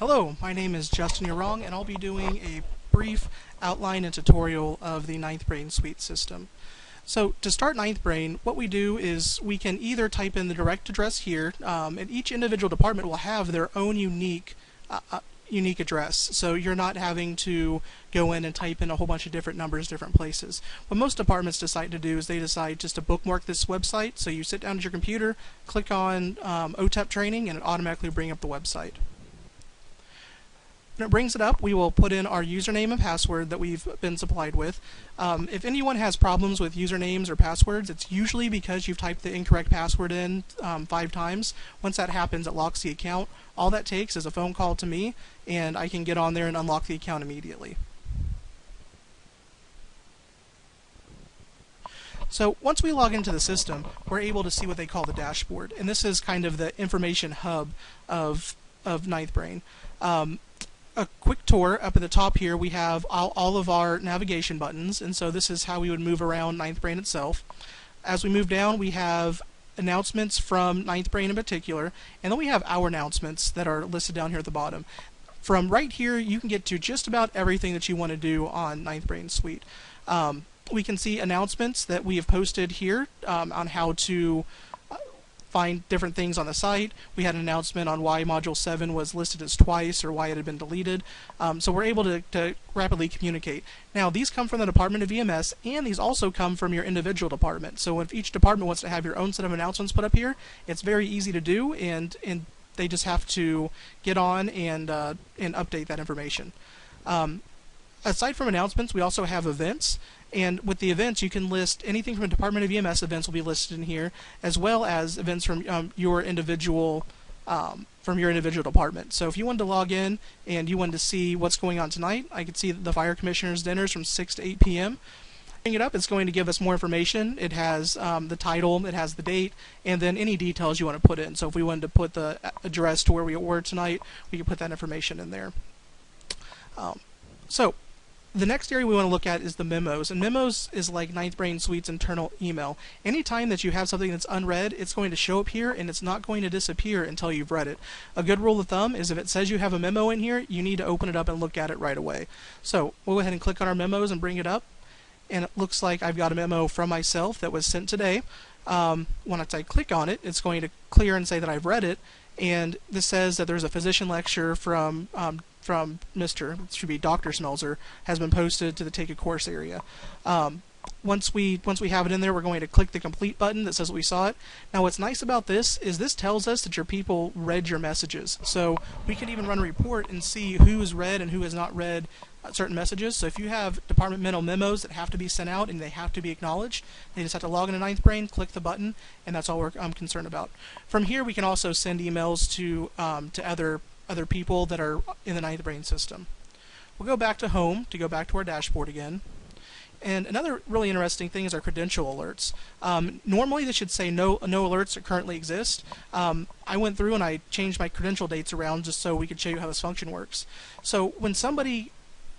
Hello, my name is Justin Yurong, and I'll be doing a brief outline and tutorial of the Ninth Brain Suite system. So to start Ninth Brain, what we do is we can either type in the direct address here, and each individual department will have their own unique address, so you're not having to go in and type in a whole bunch of different numbers different places. What most departments decide to do is they decide just to bookmark this website, so you sit down at your computer, click on OTEP training, and it automatically brings up the website. When it brings it up, we will put in our username and password that we've been supplied with. If anyone has problems with usernames or passwords, it's usually because you've typed the incorrect password in 5 times. Once that happens, it locks the account. All that takes is a phone call to me, and I can get on there and unlock the account immediately. So once we log into the system, we're able to see what they call the dashboard, and this is kind of the information hub of Ninth Brain. A quick tour. Up at the top here we have all of our navigation buttons, and so this is how we would move around Ninth Brain itself. As we move down, we have announcements from Ninth Brain in particular, and then we have our announcements that are listed down here at the bottom. From right here you can get to just about everything that you want to do on Ninth Brain Suite. We can see announcements that we have posted here on how to find different things on the site. We had an announcement on why Module 7 was listed as twice or why it had been deleted. So we're able to rapidly communicate. Now these come from the Department of EMS, and these also come from your individual department. So if each department wants to have your own set of announcements put up here, it's very easy to do, and they just have to get on and update that information. Aside from announcements, we also have events, and with the events you can list anything from Department of EMS events will be listed in here, as well as events from your individual department. So if you wanted to log in and you wanted to see what's going on tonight, I could see the Fire Commissioner's dinners from 6 to 8 p.m. Bring it up, it's going to give us more information. It has the title, it has the date, and then any details you want to put in. So if we wanted to put the address to where we were tonight, we can put that information in there. So the next area we want to look at is the memos, and memos is like Ninth Brain Suite's internal email. Anytime that you have something that's unread, it's going to show up here, and it's not going to disappear until you've read it. A good rule of thumb is if it says you have a memo in here, you need to open it up and look at it right away. So we'll go ahead and click on our memos and bring it up, and it looks like I've got a memo from myself that was sent today. Once I click on it, it's going to clear and say that I've read it, and this says that there's a physician lecture from Mr. it should be Dr. Smelzer, has been posted to the Take a Course area. Once we have it in there, we're going to click the complete button that says that we saw it. Now what's nice about this is this tells us that your people read your messages. So we can even run a report and see who's read and who has not read certain messages. So if you have departmental memos that have to be sent out and they have to be acknowledged, they just have to log into Ninth Brain, click the button, and that's all I'm concerned about. From here we can also send emails to other people that are in the Ninth Brain system. We'll go back to home to go back to our dashboard again. And another really interesting thing is our credential alerts. Normally this should say no alerts that currently exist. I went through and I changed my credential dates around just so we could show you how this function works. So when somebody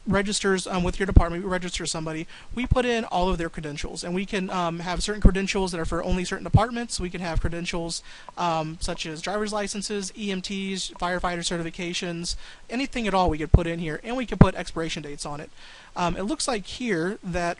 registers with your department, we register somebody, we put in all of their credentials, and we can have certain credentials that are for only certain departments. We can have credentials such as driver's licenses, EMTs, firefighter certifications, anything at all we could put in here, and we can put expiration dates on it. It looks like here that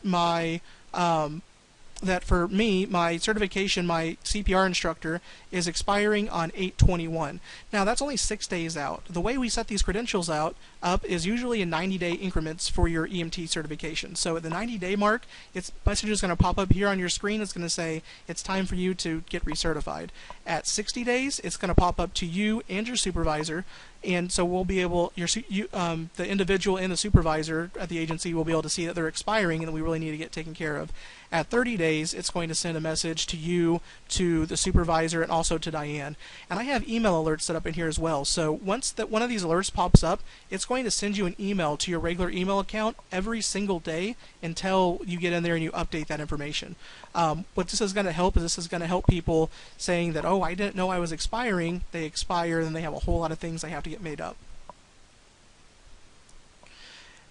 that for me, my certification, my CPR instructor, is expiring on 8/21. Now that's only 6 days out. The way we set these credentials up is usually in 90-day increments for your EMT certification. So at the 90-day mark, its message is going to pop up here on your screen. It's going to say it's time for you to get recertified. At 60 days, it's going to pop up to you and your supervisor, and so we'll be able, the individual and the supervisor at the agency will be able to see that they're expiring and that we really need to get taken care of. At 30 days, it's going to send a message to you, to the supervisor, and also to Diane. And I have email alerts set up in here as well. So once one of these alerts pops up, it's going to send you an email to your regular email account every single day until you get in there and you update that information. What this is going to help is this is going to help people saying that, oh, I didn't know I was expiring. They expire, and they have a whole lot of things they have to get made up.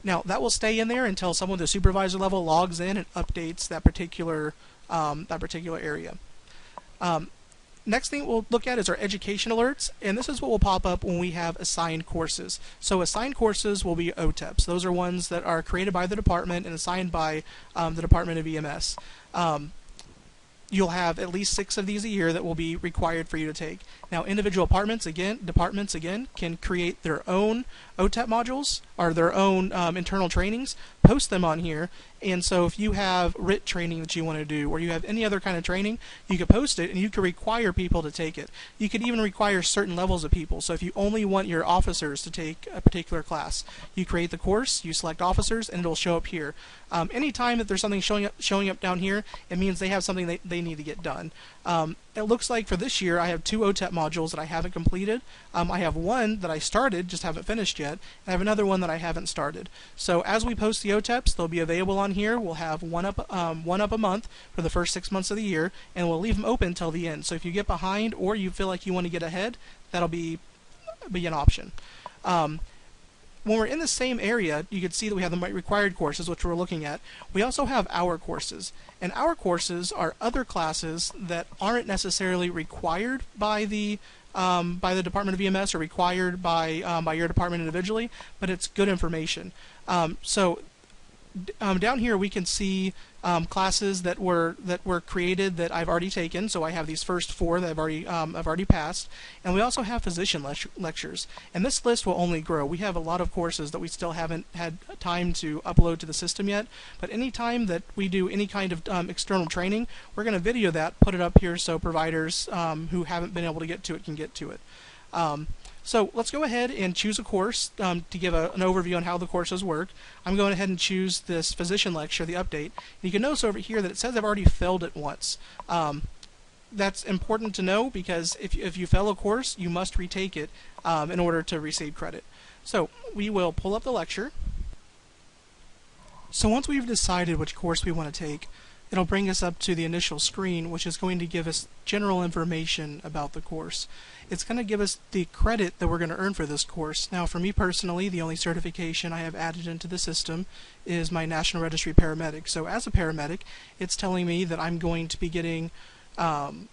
Now that will stay in there until someone at the supervisor level logs in and updates that particular area. Next thing we'll look at is our education alerts, and this is what will pop up when we have assigned courses. So assigned courses will be OTEPs. Those are ones that are created by the department and assigned by the Department of EMS. You'll have at least 6 of these a year that will be required for you to take. Now, individual departments again can create their own OTEP modules or their own internal trainings, post them on here, and so if you have RIT training that you want to do or you have any other kind of training, you can post it and you can require people to take it. You could even require certain levels of people. So if you only want your officers to take a particular class, you create the course, you select officers, and it'll show up here. Anytime that there's something showing up down here, it means they have something they need to get done. It looks like for this year I have 2 OTEP modules that I haven't completed. I have one that I started, just haven't finished yet, and I have another one that I haven't started. So as we post the OTEPs, they'll be available on here. We'll have one up a month for the first 6 months of the year, and we'll leave them open until the end. So if you get behind or you feel like you want to get ahead, that'll be an option. When we're in the same area, you can see that we have the required courses, which we're looking at. We also have our courses, and our courses are other classes that aren't necessarily required by the Department of EMS or required by your department individually, but it's good information. Down here we can see classes that were created that I've already taken. So I have these first 4 that I've already passed, and we also have physician lectures. And this list will only grow. We have a lot of courses that we still haven't had time to upload to the system yet. But anytime that we do any kind of external training, we're going to video that, put it up here so providers who haven't been able to get to it can get to it. So let's go ahead and choose a course to give an overview on how the courses work. I'm going ahead and choose this physician lecture, the update. And you can notice over here that it says I've already failed it once. That's important to know because if you fail a course, you must retake it in order to receive credit. So we will pull up the lecture. So once we've decided which course we want to take, it'll bring us up to the initial screen, which is going to give us general information about the course. It's going to give us the credit that we're going to earn for this course. Now, for me personally, the only certification I have added into the system is my National Registry Paramedic. So as a paramedic, it's telling me that I'm going to be getting 1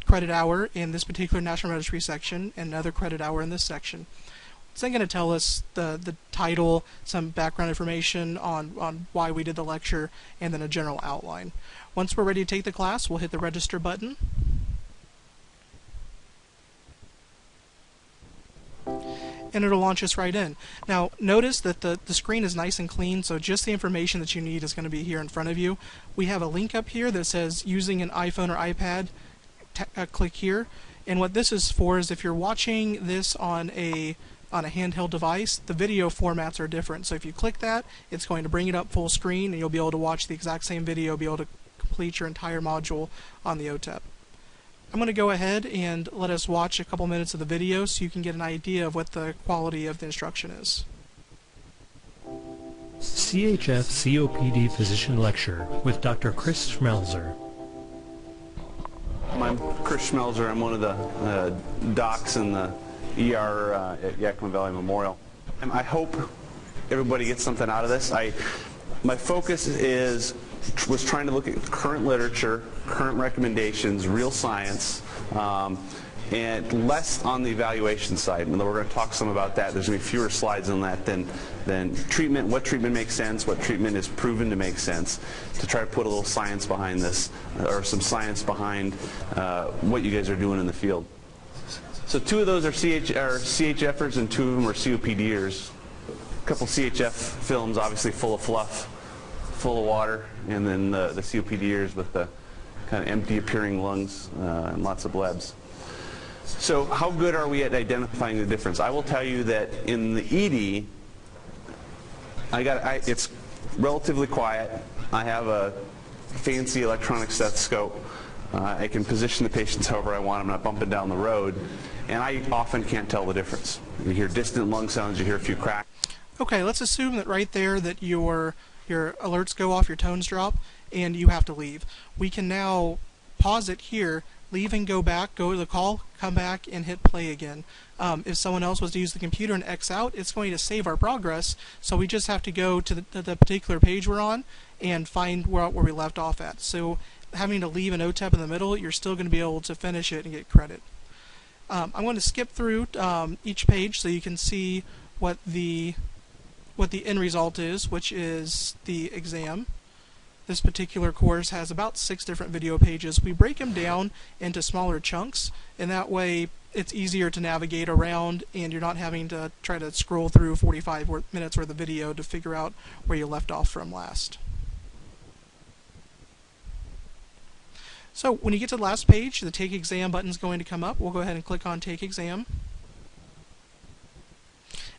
credit hour in this particular National Registry section and another credit hour in this section. It's then going to tell us the title, some background information on why we did the lecture, and then a general outline. Once we're ready to take the class, we'll hit the register button. And it'll launch us right in. Now notice that the screen is nice and clean, so just the information that you need is going to be here in front of you. We have a link up here that says using an iPhone or iPad, click here. And what this is for is if you're watching this on a handheld device, the video formats are different. So if you click that, it's going to bring it up full screen and you'll be able to watch the exact same video, be able to complete your entire module on the OTEP. I'm going to go ahead and let us watch a couple minutes of the video so you can get an idea of what the quality of the instruction is. CHF COPD Physician Lecture with Dr. Chris Schmelzer. I'm Chris Schmelzer. I'm one of the docs in the ER at Yakima Valley Memorial. And I hope everybody gets something out of this. My focus was trying to look at current literature, current recommendations, real science, and less on the evaluation side. And we're going to talk some about that. There's going to be fewer slides on that than treatment, what treatment makes sense, what treatment is proven to make sense, to try to put a little science behind this, or some science behind what you guys are doing in the field. So 2 of those are CHFers and 2 of them are COPDers. A couple CHF films, obviously full of fluff, full of water, and then the COPDers with the kind of empty appearing lungs and lots of blebs. So how good are we at identifying the difference? I will tell you that in the ED, it's relatively quiet. I have a fancy electronic stethoscope. I can position the patients however I want. I'm not bumping down the road. And I often can't tell the difference. You hear distant lung sounds, you hear a few cracks. Okay, let's assume that right there that your alerts go off, your tones drop, and you have to leave. We can now pause it here, leave and go back, go to the call, come back, and hit play again. If someone else was to use the computer and X out, it's going to save our progress, so we just have to go to the particular page we're on and find where we left off at. So having to leave an OTEP in the middle, you're still going to be able to finish it and get credit. I'm going to skip through each page so you can see what the end result is, which is the exam. This particular course has about 6 different video pages. We break them down into smaller chunks, and that way it's easier to navigate around and you're not having to try to scroll through 45 minutes worth of video to figure out where you left off from last. So when you get to the last page, the Take Exam button is going to come up. We'll go ahead and click on Take Exam.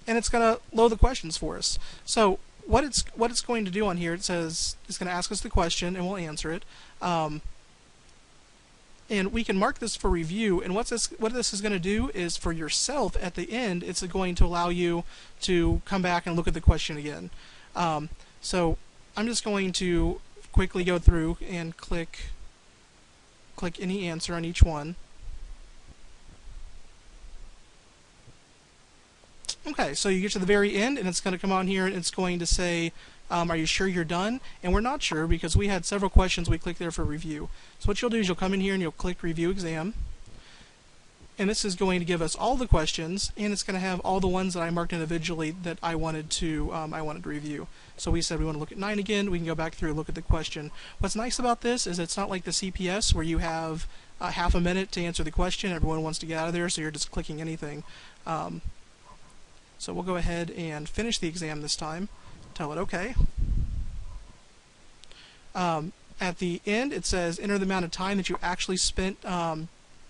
And it's going to load the questions for us. So what it's going to do on here, it says it's going to ask us the question and we'll answer it. And we can mark this for review, and what this is going to do is for yourself at the end, it's going to allow you to come back and look at the question again. So I'm just going to quickly go through and click any answer on each one. Okay, so you get to the very end and it's going to come on here and it's going to say, are you sure you're done? And we're not sure because we had several questions we clicked there for review. So what you'll do is you'll come in here and you'll click Review Exam. And this is going to give us all the questions, and it's going to have all the ones that I marked individually that I wanted to review. So we said we want to look at 9 again. We can go back through and look at the question. What's nice about this is it's not like the CPS where you have half a minute to answer the question. Everyone wants to get out of there, so you're just clicking anything. So we'll go ahead and finish the exam this time. Tell it OK. At the end, it says enter the amount of time that you actually spent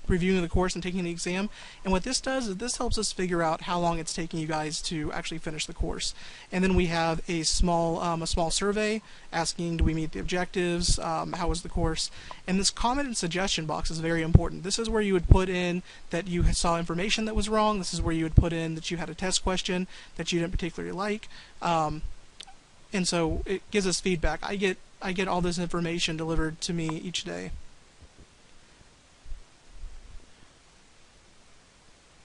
reviewing the course and taking the exam. And what this does is this helps us figure out how long it's taking you guys to actually finish the course. And then we have a small survey asking, do we meet the objectives? How was the course? And this comment and suggestion box is very important. This is where you would put in that you saw information that was wrong. This is where you would put in that you had a test question that you didn't particularly like. And so it gives us feedback. I get all this information delivered to me each day.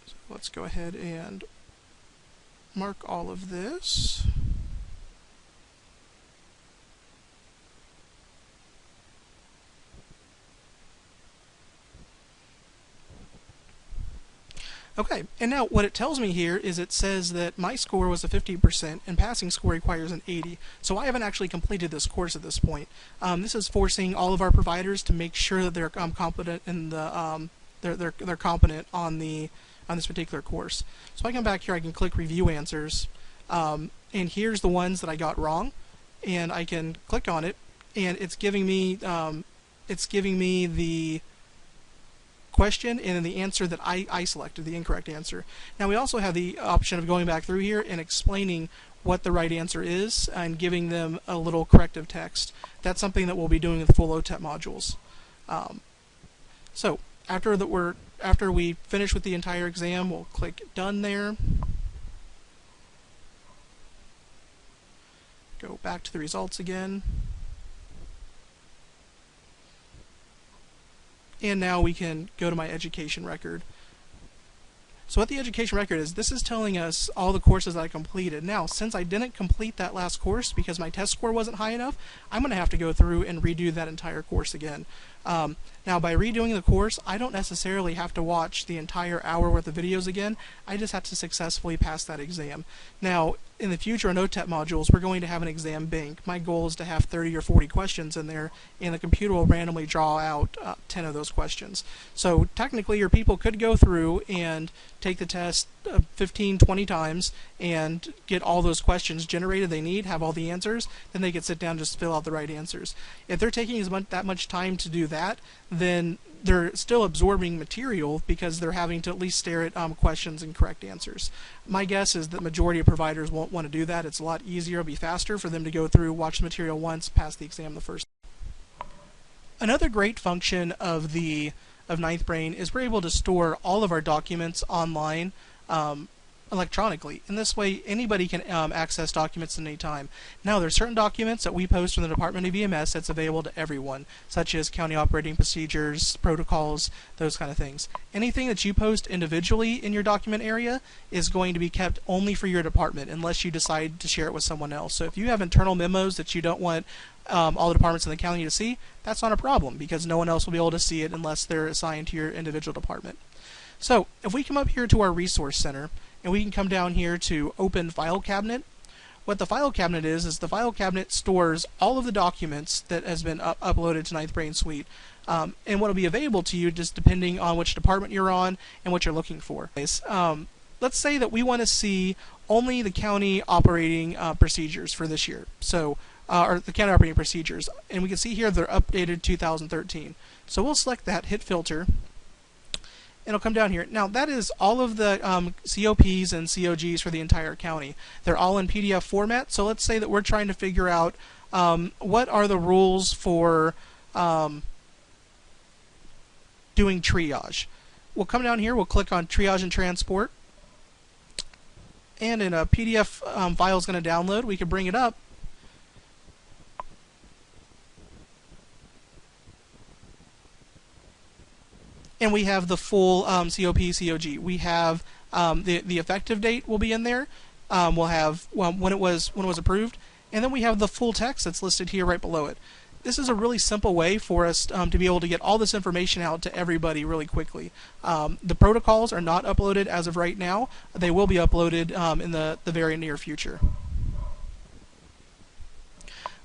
So let's go ahead and mark all of this. Okay, and now what it tells me here is it says that my score was a 50% and passing score requires an 80. So I haven't actually completed this course at this point. This is forcing all of our providers to make sure that they're competent in the they're competent on this particular course. So I come back here, I can click Review Answers, and here's the ones that I got wrong, and I can click on it, and it's giving me the question and then the answer that I selected, the incorrect answer. Now we also have the option of going back through here and explaining what the right answer is and giving them a little corrective text. That's something that we'll be doing with the full OTEP modules. So after we finish with the entire exam, we'll click Done there. Go back to the results again. And now we can go to my education record. So what the education record is, this is telling us all the courses that I completed. Now, since I didn't complete that last course because my test score wasn't high enough, I'm going to have to go through and redo that entire course again. Now, by redoing the course, I don't necessarily have to watch the entire hour worth of videos again. I just have to successfully pass that exam. Now, in the future in OTEP modules, we're going to have an exam bank. My goal is to have 30 or 40 questions in there, and the computer will randomly draw out 10 of those questions. So technically, your people could go through and take the test 15, 20 times and get all those questions generated they need, have all the answers, then they could sit down and just fill out the right answers. If they're taking that much time to do that, then they're still absorbing material because they're having to at least stare at questions and correct answers. My guess is that the majority of providers won't want to do that. It's a lot easier, it'll be faster for them to go through, watch the material once, pass the exam the first time. Another great function of Ninth Brain is we're able to store all of our documents online electronically. In this way, anybody can access documents at any time. Now, there are certain documents that we post from the Department of EMS that's available to everyone, such as county operating procedures, protocols, those kind of things. Anything that you post individually in your document area is going to be kept only for your department unless you decide to share it with someone else. So if you have internal memos that you don't want all the departments in the county to see, that's not a problem because no one else will be able to see it unless they're assigned to your individual department. So if we come up here to our resource center and we can come down here to open file cabinet, what the file cabinet is the file cabinet stores all of the documents that has been uploaded to Ninth Brain Suite, and what will be available to you just depending on which department you're on and what you're looking for. Let's say that we want to see only the county operating procedures for this year, so or the county operating procedures, and we can see here they're updated 2013. So we'll select that, hit filter, and it'll come down here. Now that is all of the COPs and COGs for the entire county. They're all in PDF format. So let's say that we're trying to figure out what are the rules for doing triage. We'll come down here, we'll click on triage and transport, and in a PDF file is going to download. We can bring it up. And we have the full COP, COG. We have the effective date will be in there. We'll have when it was approved, and then we have the full text that's listed here right below it. This is a really simple way for us to be able to get all this information out to everybody really quickly. The protocols are not uploaded as of right now. They will be uploaded in the very near future.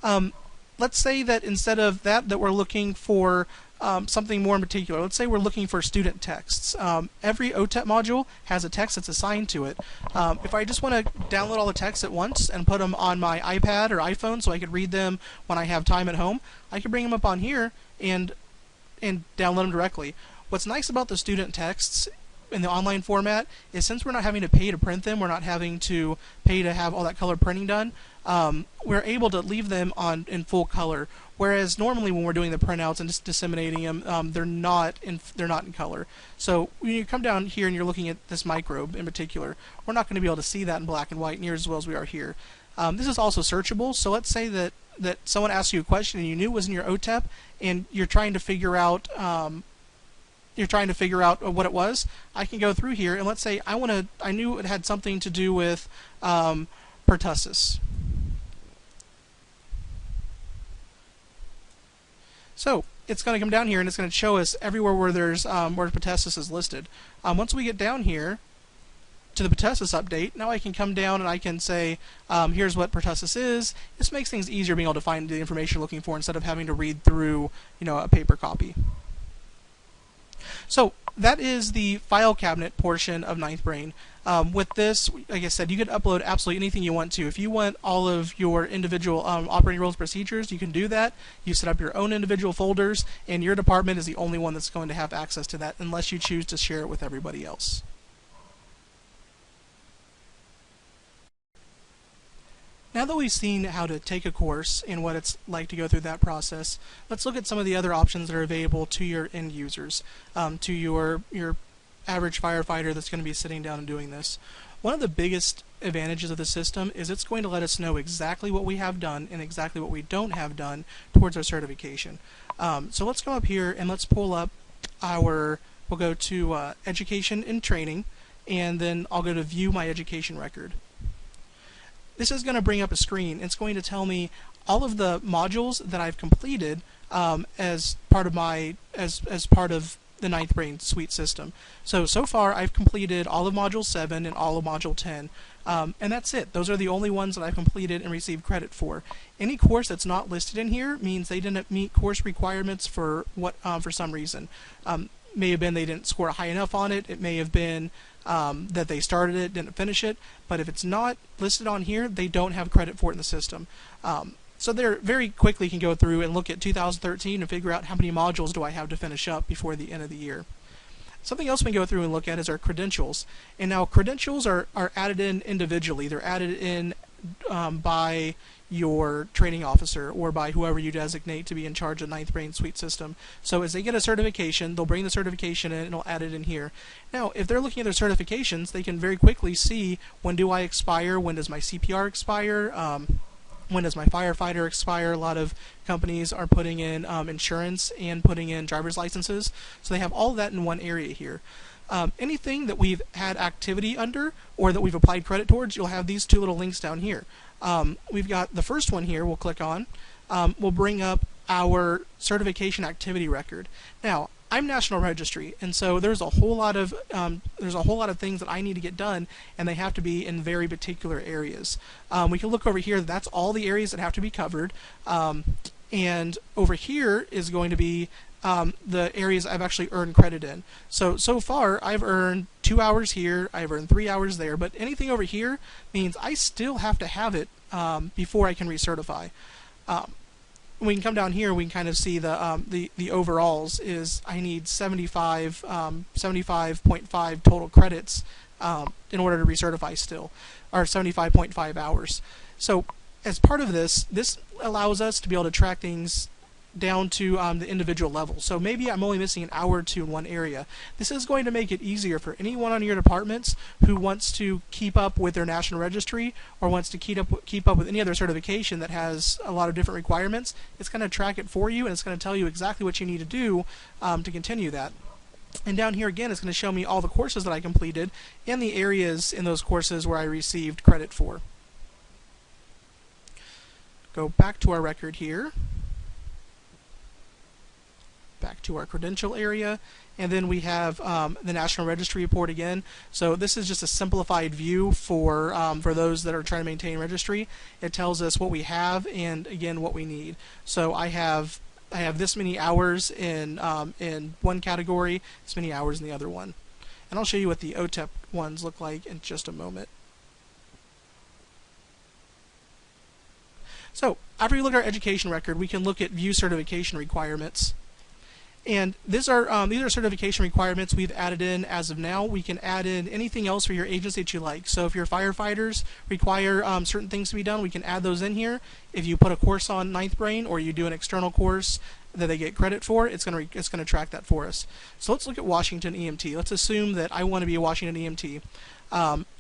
Let's say that instead of that we're looking for something more in particular. Let's say we're looking for student texts. Every OTEP module has a text that's assigned to it. If I just want to download all the texts at once and put them on my iPad or iPhone so I could read them when I have time at home, I can bring them up on here and download them directly. What's nice about the student texts in the online format is since we're not having to pay to print them, we're not having to pay to have all that color printing done, we're able to leave them in full color. Whereas normally when we're doing the printouts and just disseminating them, they're not in color. So when you come down here and you're looking at this microbe in particular, we're not going to be able to see that in black and white near as well as we are here. This is also searchable. So let's say that someone asks you a question and you knew it was in your OTEP, and you're trying to figure out what it was. I can go through here and let's say I knew it had something to do with pertussis. So it's going to come down here and it's going to show us everywhere where there's where pertussis is listed. Once we get down here to the pertussis update, now I can come down and I can say, here's what pertussis is. This makes things easier being able to find the information you're looking for instead of having to read through, a paper copy. So that is the file cabinet portion of Ninth Brain. With this, like I said, you can upload absolutely anything you want to. If you want all of your individual operating rules procedures, you can do that. You set up your own individual folders, and your department is the only one that's going to have access to that unless you choose to share it with everybody else. Now that we've seen how to take a course and what it's like to go through that process, let's look at some of the other options that are available to your end users, to your average firefighter that's going to be sitting down and doing this. One of the biggest advantages of the system is it's going to let us know exactly what we have done and exactly what we don't have done towards our certification. So let's go up here and let's pull up we'll go to Education and Training, and then I'll go to View My Education Record. This is going to bring up a screen. It's going to tell me all of the modules that I've completed as part of the Ninth Brain Suite system. So far I've completed all of Module 7 and all of Module 10, and that's it. Those are the only ones that I've completed and received credit for. Any course that's not listed in here means they didn't meet course requirements for some reason. May have been they didn't score high enough on it. It may have been that they started it, didn't finish it. But if it's not listed on here, they don't have credit for it in the system. So they very quickly can go through and look at 2013 and figure out how many modules do I have to finish up before the end of the year. Something else we can go through and look at is our credentials. And now credentials are added in individually. They're added in by your training officer or by whoever you designate to be in charge of the Ninth Brain Suite system. So as they get a certification, they'll bring the certification in and they'll add it in here. Now, if they're looking at their certifications, they can very quickly see when do I expire, when does my CPR expire, when does my firefighter expire. A lot of companies are putting in insurance and putting in driver's licenses, so they have all of that in one area here. Anything that we've had activity under or that we've applied credit towards, you'll have these two little links down here. We've got the first one here we'll click on. will bring up our certification activity record. Now, I'm National Registry, and so there's a whole lot of things that I need to get done, and they have to be in very particular areas. We can look over here. That's all the areas that have to be covered, and over here is going to be the areas I've actually earned credit in. So far, I've earned 2 hours here, I've earned 3 hours there, but anything over here means I still have to have it before I can recertify. We can come down here, we can kind of see the overalls is I need 75.5 total credits in order to recertify still, or 75.5 hours. So as part of this allows us to be able to track things down to the individual level. So maybe I'm only missing an hour or two in one area. This is going to make it easier for anyone on your departments who wants to keep up with their national registry or wants to keep up with any other certification that has a lot of different requirements. It's going to track it for you, and it's going to tell you exactly what you need to do to continue that. And down here again, it's going to show me all the courses that I completed and the areas in those courses where I received credit for. Go back to our record here. Back to our credential area, and then we have the National Registry Report again. So this is just a simplified view for those that are trying to maintain registry. It tells us what we have and again what we need. So I have this many hours in one category, this many hours in the other one, and I'll show you what the OTEP ones look like in just a moment. So after we look at our education record, we can look at view certification requirements. And these are certification requirements we've added in as of now. We can add in anything else for your agency that you like. So if your firefighters require certain things to be done, we can add those in here. If you put a course on Ninth Brain or you do an external course that they get credit for, it's going to track that for us. So let's look at Washington EMT. Let's assume that I want to be a Washington EMT.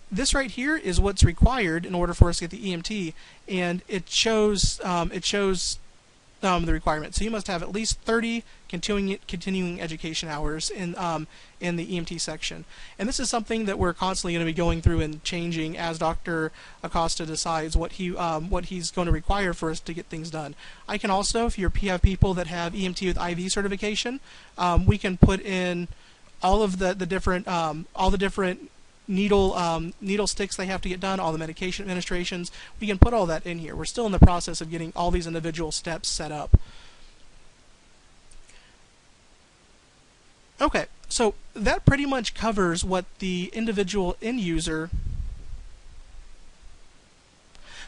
This right here is what's required in order for us to get the EMT, and it shows the requirement. So you must have at least 30 continuing education hours in the EMT section. And this is something that we're constantly going to be going through and changing as Dr. Acosta decides what he's going to require for us to get things done. I can also, if you have people that have EMT with IV certification, we can put in all of the different needle sticks they have to get done, all the medication administrations. We can put all that in here. We're still in the process of getting all these individual steps set up. Okay, so that pretty much covers what the individual end user.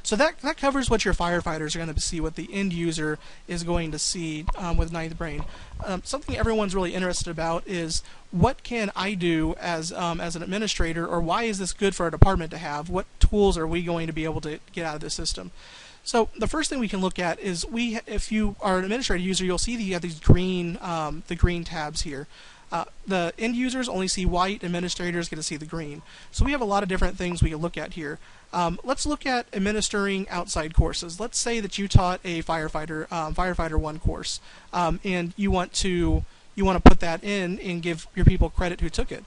So that covers what your firefighters are going to see, what the end user is going to see with Ninth Brain. Something everyone's really interested about is what can I do as an administrator, or why is this good for our department to have? What tools are we going to be able to get out of this system? So the first thing we can look at is if you are an administrator user, you'll see that you have these green tabs here. The end users only see white, administrators get to see the green. So we have a lot of different things we can look at here. Let's look at administering outside courses. Let's say that you taught a Firefighter 1 course, and you want to put that in and give your people credit who took it.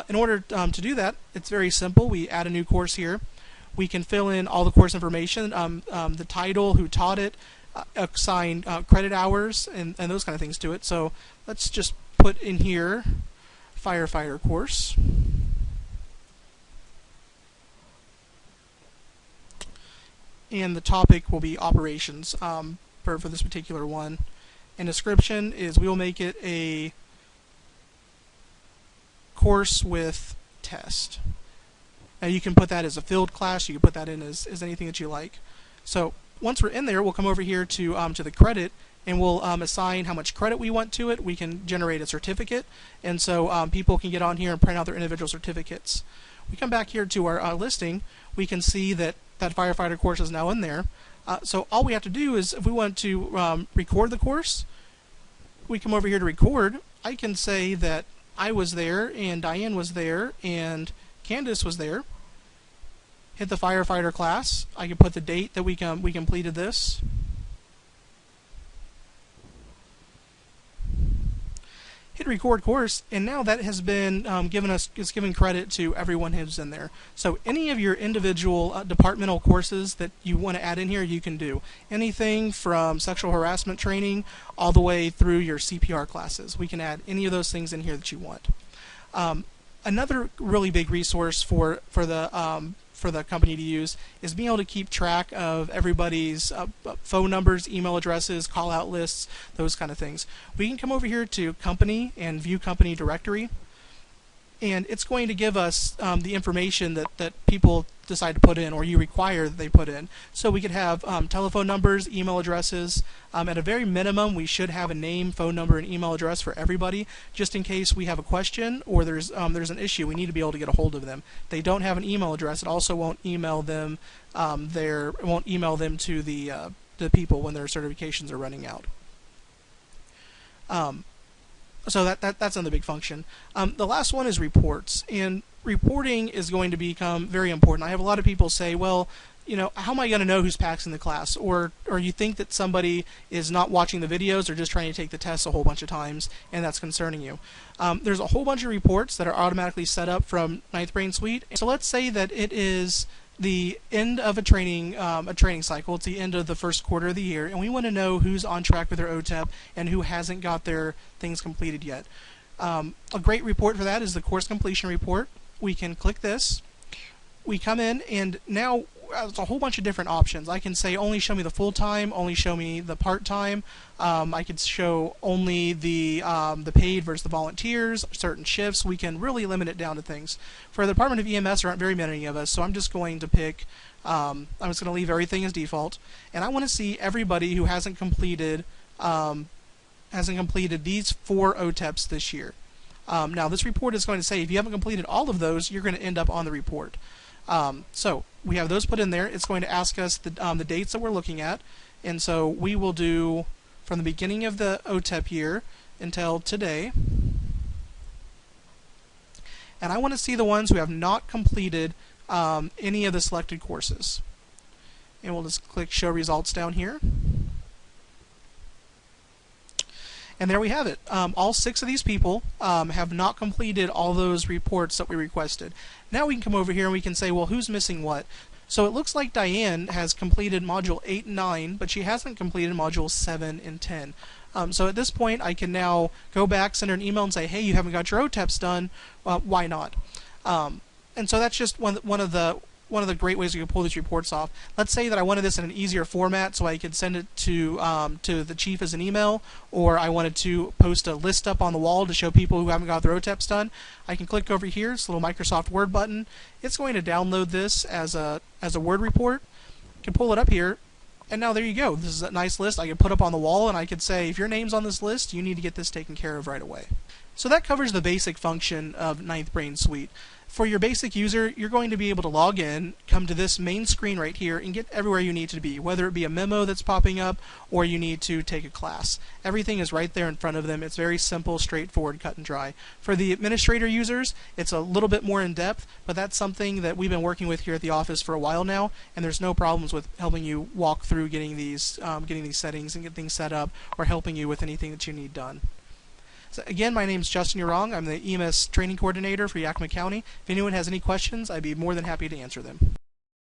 In order to do that, it's very simple. We add a new course here. We can fill in all the course information, the title, who taught it, assign credit hours, and those kind of things to it. So let's just put in here Firefighter course. And the topic will be operations for this particular one. And description is we will make it a course with test. Now you can put that as a field class, you can put that in as anything that you like. So once we're in there, we'll come over here to the credit, and we'll assign how much credit we want to it. We can generate a certificate, and so people can get on here and print out their individual certificates. We come back here to our listing, we can see that firefighter course is now in there. So all we have to do is, if we want to record the course, we come over here to record. I can say that I was there, and Diane was there, and Candace was there. Hit the firefighter class. I can put the date that we completed this. hit record course, and now that has been given credit to everyone who's in there. So any of your individual departmental courses that you want to add in here, you can do. Anything from sexual harassment training all the way through your CPR classes. We can add any of those things in here that you want. Another really big resource for the company to use is being able to keep track of everybody's phone numbers, email addresses, call out lists, those kind of things. We can come over here to company and view company directory, and it's going to give us the information that people decide to put in, or you require that they put in. So we could have telephone numbers, email addresses. At a very minimum, we should have a name, phone number, and email address for everybody, just in case we have a question or there's an issue. We need to be able to get a hold of them. If they don't have an email address, it also won't email them to the people when their certifications are running out. So that's another big function. The last one is reports, and reporting is going to become very important. I have a lot of people say, well, how am I going to know who's passing the class? Or you think that somebody is not watching the videos or just trying to take the tests a whole bunch of times, and that's concerning you. There's a whole bunch of reports that are automatically set up from Ninth Brain Suite. So let's say that it is the end of a training cycle. It's the end of the first quarter of the year, and we want to know who's on track with their OTEP and who hasn't got their things completed yet. A great report for that is the course completion report. We can click this. We come in, and now there's a whole bunch of different options. I can say only show me the full-time, only show me the part-time. I could show only the paid versus the volunteers, certain shifts. We can really limit it down to things. For the Department of EMS, there aren't very many of us, so I'm just going to pick, I'm just going to leave everything as default. And I want to see everybody who hasn't completed these 4 OTEPs this year. Now, this report is going to say if you haven't completed all of those, you're going to end up on the report. So we have those put in there. It's going to ask us the dates that we're looking at, and so we will do from the beginning of the OTEP year until today. And I want to see the ones who have not completed any of the selected courses. And we'll just click Show Results down here. And there we have it. All 6 of these people have not completed all those reports that we requested. Now we can come over here and we can say, well, who's missing what? So it looks like Diane has completed Module 8 and 9, but she hasn't completed Modules 7 and 10. So at this point, I can now go back, send her an email, and say, hey, you haven't got your OTEPs done. Why not? And so that's just one of the great ways we can pull these reports off. Let's say that I wanted this in an easier format, so I could send it to the chief as an email, or I wanted to post a list up on the wall to show people who haven't got their OTEPs done. I can click over here. It's a little Microsoft Word button. It's going to download this as a Word report. I can pull it up here, and now there you go. This is a nice list I can put up on the wall, and I could say, if your name's on this list, you need to get this taken care of right away. So that covers the basic function of Ninth Brain Suite. For your basic user, you're going to be able to log in, come to this main screen right here, and get everywhere you need to be, whether it be a memo that's popping up or you need to take a class. Everything is right there in front of them. It's very simple, straightforward, cut and dry. For the administrator users, it's a little bit more in depth, but that's something that we've been working with here at the office for a while now, and there's no problems with helping you walk through getting these settings and get things set up, or helping you with anything that you need done. So again, my name is Justin Urong. I'm the EMS Training Coordinator for Yakima County. If anyone has any questions, I'd be more than happy to answer them.